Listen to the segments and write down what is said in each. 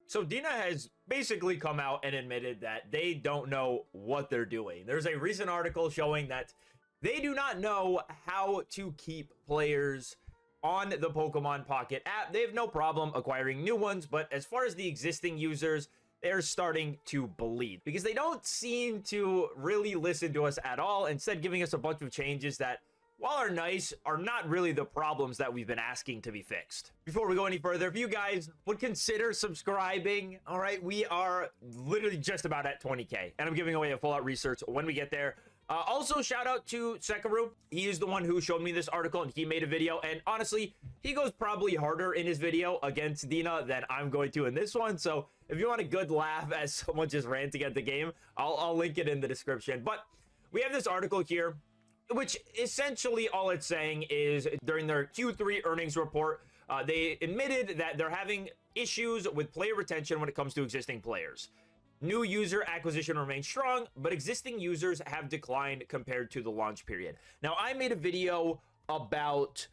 So Dina has basically come out and admitted that they don't know what they're doing. There's a recent article showing that they do not know how to keep players on the Pokemon Pocket app. They have no problem acquiring new ones, but as far as the existing users, they're starting to bleed because they don't seem to really listen to us at all, instead giving us a bunch of changes that, while are nice, are not really the problems that we've been asking to be fixed. Before we go any further, if you guys would consider subscribing, all right, we are literally just about at 20K, and I'm giving away a full-out research when we get there. Also, shout out to Sekaru. He is the one who showed me this article, and he made a video, and honestly, he goes probably harder in his video against Dina than I'm going to in this one, so if you want a good laugh as someone just ranting at the game, I'll link it in the description. But we have this article here, which essentially all it's saying is during their Q3 earnings report, they admitted that they're having issues with player retention when it comes to existing players. New user acquisition remains strong, but existing users have declined compared to the launch period. Now, I made a video about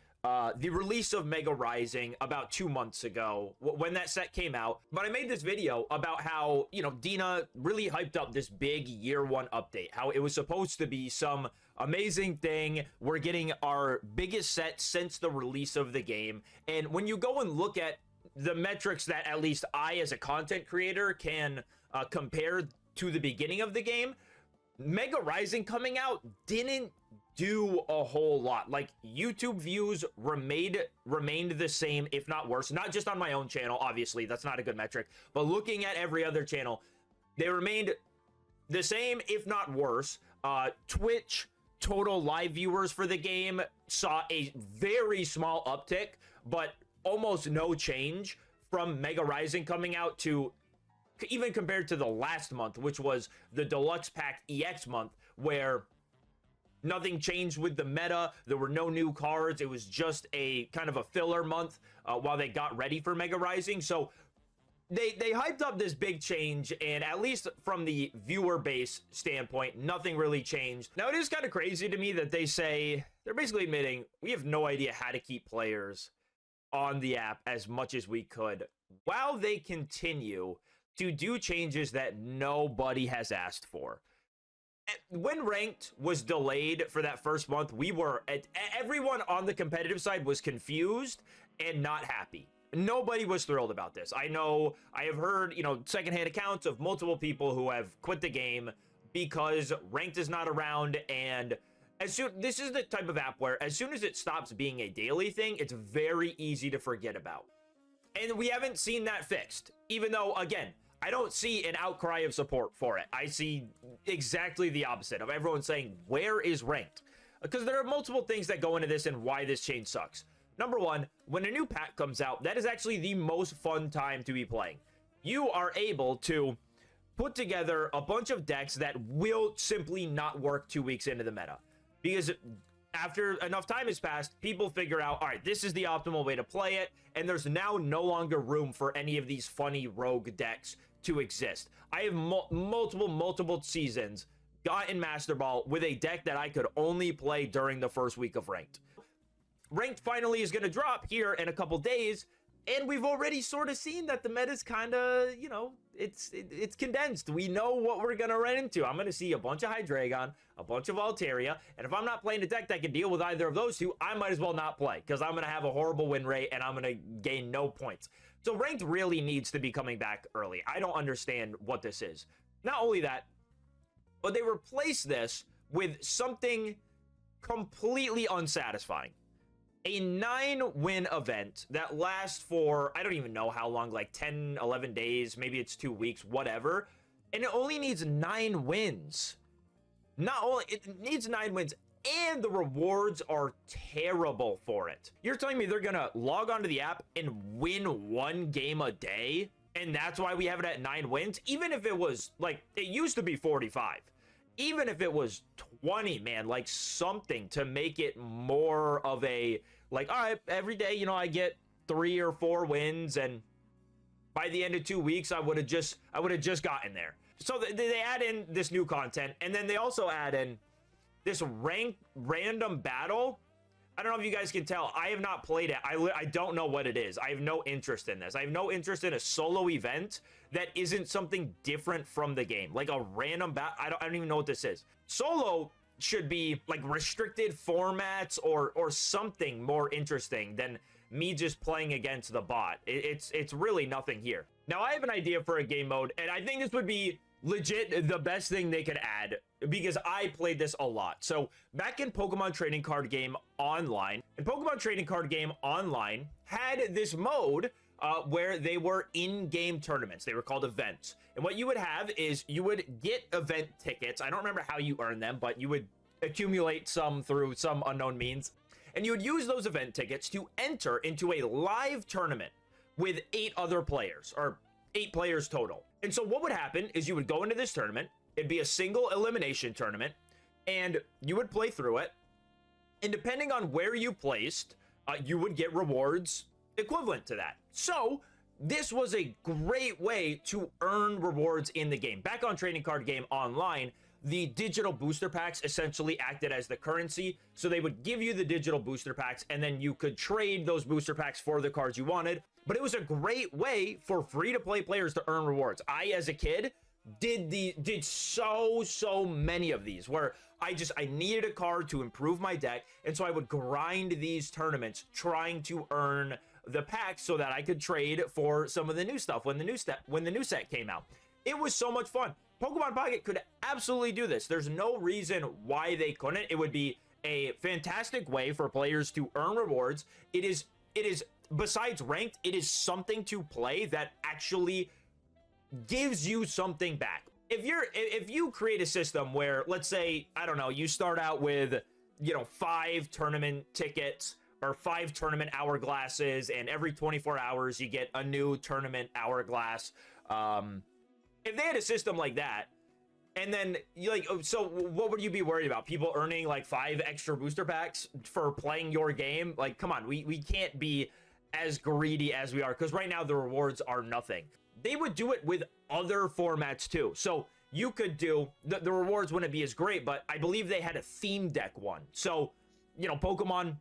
the release of Mega Rising about 2 months ago when that set came out, but I made this video about how, you know, Dina really hyped up this big year one update, how it was supposed to be some amazing thing. We're getting our biggest set since the release of the game, and when you go and look at the metrics that at least I as a content creator can compare to the beginning of the game, Mega Rising coming out didn't do a whole lot. Like, YouTube views remained the same, if not worse. Not just on my own channel, obviously, that's not a good metric, but looking at every other channel, they remained the same, if not worse. Twitch total live viewers for the game saw a very small uptick, but almost no change from Mega Rising coming out to even compared to the last month, which was the Deluxe Pack EX month, where nothing changed with the meta. There were no new cards. It was just a kind of a filler month while they got ready for Mega Rising. So they hyped up this big change, and at least from the viewer base standpoint, nothing really changed. Now, it is kind of crazy to me that they're basically admitting we have no idea how to keep players on the app as much as we could, while they continue to do changes that nobody has asked for. When Ranked was delayed for that first month, everyone on the competitive side was confused and not happy. Nobody was thrilled about this. I know I have heard, you know, secondhand accounts of multiple people who have quit the game because Ranked is not around, and this is the type of app where as soon as it stops being a daily thing, it's very easy to forget about. And we haven't seen that fixed, even though, again, I don't see an outcry of support for it. I see exactly the opposite of everyone saying, where is Ranked? Because there are multiple things that go into this and why this change sucks. Number one, when a new pack comes out, that is actually the most fun time to be playing. You are able to put together a bunch of decks that will simply not work 2 weeks into the meta. Because after enough time has passed, people figure out, all right, this is the optimal way to play it, and there's now no longer room for any of these funny rogue decks to exist. I have multiple seasons gotten Master Ball with a deck that I could only play during the first week of Ranked. Ranked finally is going to drop here in a couple days, and we've already sort of seen that the meta's kind of, you know, it's condensed. We know what we're going to run into. I'm going to see a bunch of Hydreigon, a bunch of Altaria, and if I'm not playing a deck that can deal with either of those two, I might as well not play, because I'm going to have a horrible win rate, and I'm going to gain no points. So Ranked really needs to be coming back early. I don't understand what this is. Not only that, but they replace this with something completely unsatisfying. A 9-win event that lasts for, I don't even know how long, like 10, 11 days, maybe it's 2 weeks, whatever. And it only needs 9 wins. Not only, it needs 9 wins, and the rewards are terrible for it. You're telling me they're gonna log onto the app and win 1 game a day? And that's why we have it at 9 wins? Even if it was, like, it used to be 45. Even if it was 20, man, like something to make it more of a, like, all right, every day, you know, I get 3 or 4 wins, and by the end of 2 weeks, I would have just gotten there. So they add in this new content, and then they also add in this ranked random battle I don't know if you guys can tell. I have not played it. I don't know what it is. I have no interest in this. I have no interest in a solo event that isn't something different from the game. Like a random I don't even know what this is. Solo should be like restricted formats or something more interesting than me just playing against the bot. It's really nothing here. Now I have an idea for a game mode, and I think this would be legit the best thing they could add because I played this a lot. So back in Pokemon Trading Card Game Online, and Pokemon Trading Card Game Online had this mode where they were in-game tournaments. They were called events. And what you would have is you would get event tickets. I don't remember how you earn them, but you would accumulate some through some unknown means. And you would use those event tickets to enter into a live tournament with 8 other players, or 8 players total. And so what would happen is you would go into this tournament. It'd be a single elimination tournament, and you would play through it. And depending on where you placed, you would get rewards equivalent to that. So this was a great way to earn rewards in the game. Back on Trading Card Game Online, the digital booster packs essentially acted as the currency. So they would give you the digital booster packs, and then you could trade those booster packs for the cards you wanted. But it was a great way for free-to-play players to earn rewards. I, as a kid, did so many of these where I needed a card to improve my deck, and so I would grind these tournaments trying to earn the packs so that I could trade for some of the new stuff when the new set came out. It was so much fun. Pokemon Pocket could absolutely do this. There's no reason why they couldn't. It would be a fantastic way for players to earn rewards. It is besides ranked, it is something to play that actually gives you something back. If you create a system where, let's say, I don't know, you start out with, 5 tournament tickets or 5 tournament hourglasses, and every 24 hours you get a new tournament hourglass. If they had a system like that, and then so what would you be worried about? People earning like 5 extra booster packs for playing your game? Like, come on, we can't be as greedy as we are, because right now the rewards are nothing. They would do it with other formats too. So you could do the rewards wouldn't be as great, but I believe they had a theme deck one. So, Pokemon,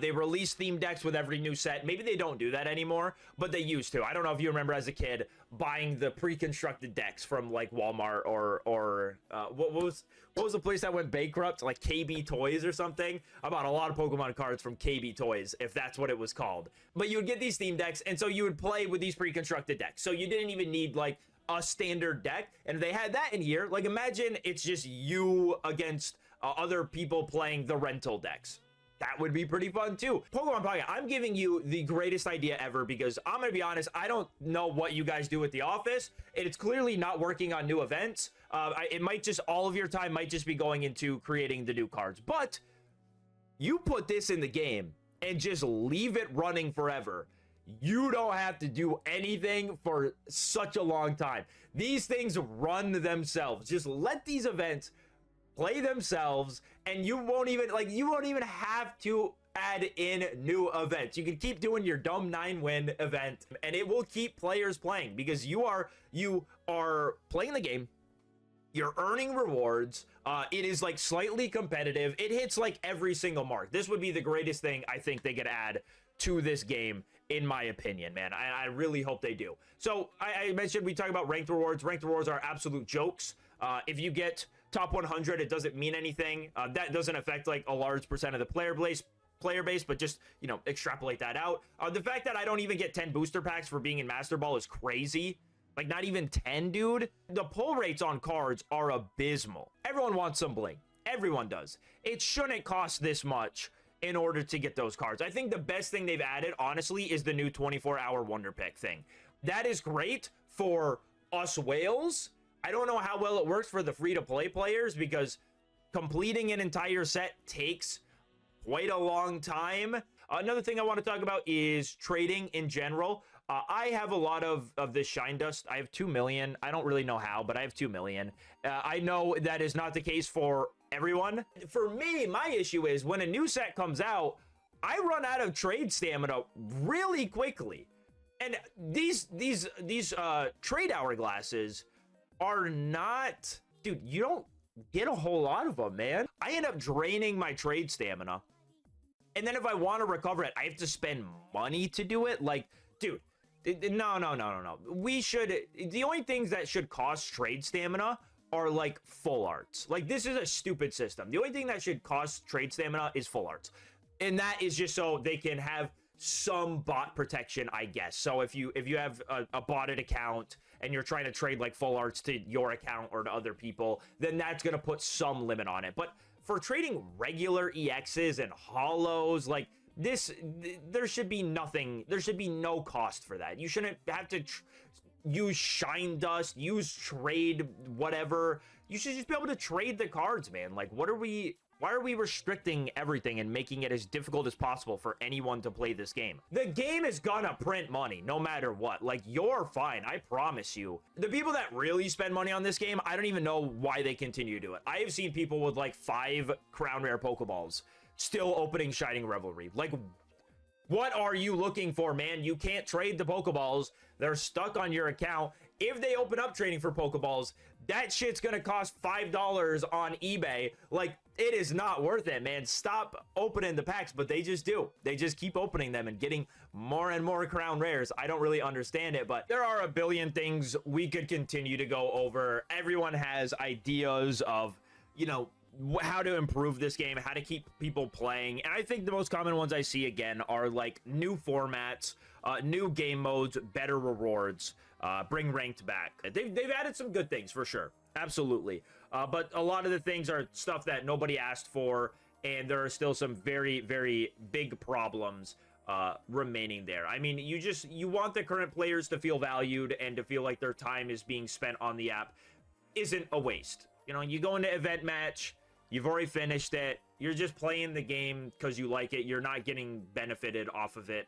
they release theme decks with every new set. Maybe they don't do that anymore, but they used to. I don't know if you remember as a kid buying the pre-constructed decks from like Walmart or what was the place that went bankrupt? Like KB Toys or something. I bought a lot of Pokemon cards from KB Toys, if that's what it was called. But you would get these theme decks, and so you would play with these pre-constructed decks. So you didn't even need like a standard deck, and if they had that in here, like imagine it's just you against other people playing the rental decks. That would be pretty fun too. Pokemon Pocket, I'm giving you the greatest idea ever because I'm going to be honest, I don't know what you guys do at the office. It's clearly not working on new events. It might just, all of your time might just be going into creating the new cards. But you put this in the game and just leave it running forever. You don't have to do anything for such a long time. These things run themselves. Just let these events play themselves, and you won't even have to add in new events. You can keep doing your dumb 9-win event, and it will keep players playing because you are playing the game. You're earning rewards. It is like slightly competitive. It hits like every single mark. This would be the greatest thing I think they could add to this game, in my opinion, man. I really hope they do. So I mentioned we talk about ranked rewards. Ranked rewards are absolute jokes. If you get top 100, it doesn't mean anything. That doesn't affect like a large percent of the player base, but just, extrapolate that out. The fact that I don't even get 10 booster packs for being in Master Ball is crazy. Like, not even 10, dude. The pull rates on cards are abysmal. Everyone wants some bling. Everyone does. It shouldn't cost this much in order to get those cards. I think the best thing they've added, honestly, is the new 24-hour Wonder Pick thing. That is great for us whales. I don't know how well it works for the free-to-play players because completing an entire set takes quite a long time. Another thing I want to talk about is trading in general. I have a lot of this Shine Dust. I have 2 million. I don't really know how, but I have 2 million. I know that is not the case for everyone. For me, my issue is when a new set comes out, I run out of trade stamina really quickly. And these trade hourglasses are not, dude, you don't get a whole lot of them, man. I end up draining my trade stamina And then if I want to recover it, I have to spend money to do it. Like, dude, no. We should, the only things that should cost trade stamina are like full arts. Like, this is a stupid system. The only thing that should cost trade stamina is full arts. And that is just so they can have some bot protection, I guess. So if you have a botted account and you're trying to trade like full arts to your account or to other people, then that's going to put some limit on it. But for trading regular EXs and holos, like this, there should be nothing. There should be no cost for that. You shouldn't have to use shine dust, use trade, whatever. You should just be able to trade the cards, man. Like, why are we restricting everything and making it as difficult as possible for anyone to play this game? The game is gonna print money no matter what. Like, you're fine, I promise you. The people that really spend money on this game, I don't even know why they continue to do it. I have seen people with like 5 Crown Rare Pokeballs still opening Shining Revelry. Like, what are you looking for, man? You can't trade the Pokeballs. They're stuck on your account. If they open up trading for Pokeballs, that shit's gonna cost $5 on eBay. Like, it is not worth it, man. Stop opening the packs, but they just do. They just keep opening them and getting more and more Crown Rares. I don't really understand it, but there are a billion things we could continue to go over. Everyone has ideas of, you know, how to improve this game, how to keep people playing. And I think the most common ones I see again are like new formats, new game modes, better rewards, bring ranked back. They've added some good things for sure. Absolutely. But a lot of the things are stuff that nobody asked for, and there are still some very, very big problems remaining there. I mean, you want the current players to feel valued and to feel like their time is being spent on the app isn't a waste. You know, you go into event match, you've already finished it, you're just playing the game because you like it, you're not getting benefited off of it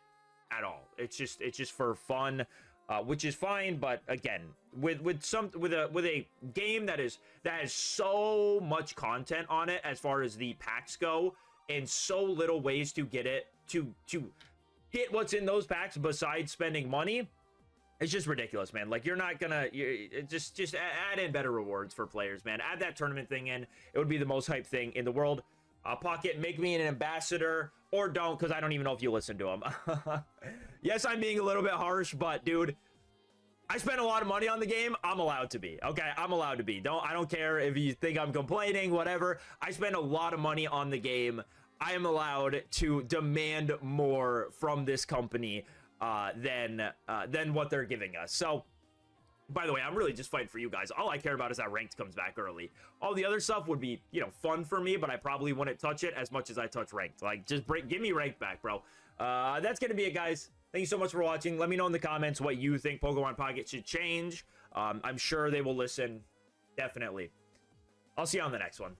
at all. It's just for fun, which is fine. But again, with a game that has so much content on it as far as the packs go, and so little ways to get it to get what's in those packs besides spending money, it's just ridiculous, man. Like, you're not gonna just add in better rewards for players, man. Add that tournament thing in. It would be the most hype thing in the world. Pocket, make me an ambassador, or don't, because I don't even know if you listen to him. Yes, I'm being a little bit harsh, but dude, I spent a lot of money on the game. I'm allowed to be. Okay, I'm allowed to be. I don't care if you think I'm complaining, whatever. I spent a lot of money on the game. I am allowed to demand more from this company than what they're giving us. So, by the way, I'm really just fighting for you guys. All I care about is that ranked comes back early. All the other stuff would be, you know, fun for me, but I probably wouldn't touch it as much as I touch ranked. Like, just give me ranked back, bro. That's gonna be it, guys. Thank you so much for watching. Let me know in the comments what you think Pokemon Pocket should change. I'm sure they will listen. Definitely. I'll see you on the next one.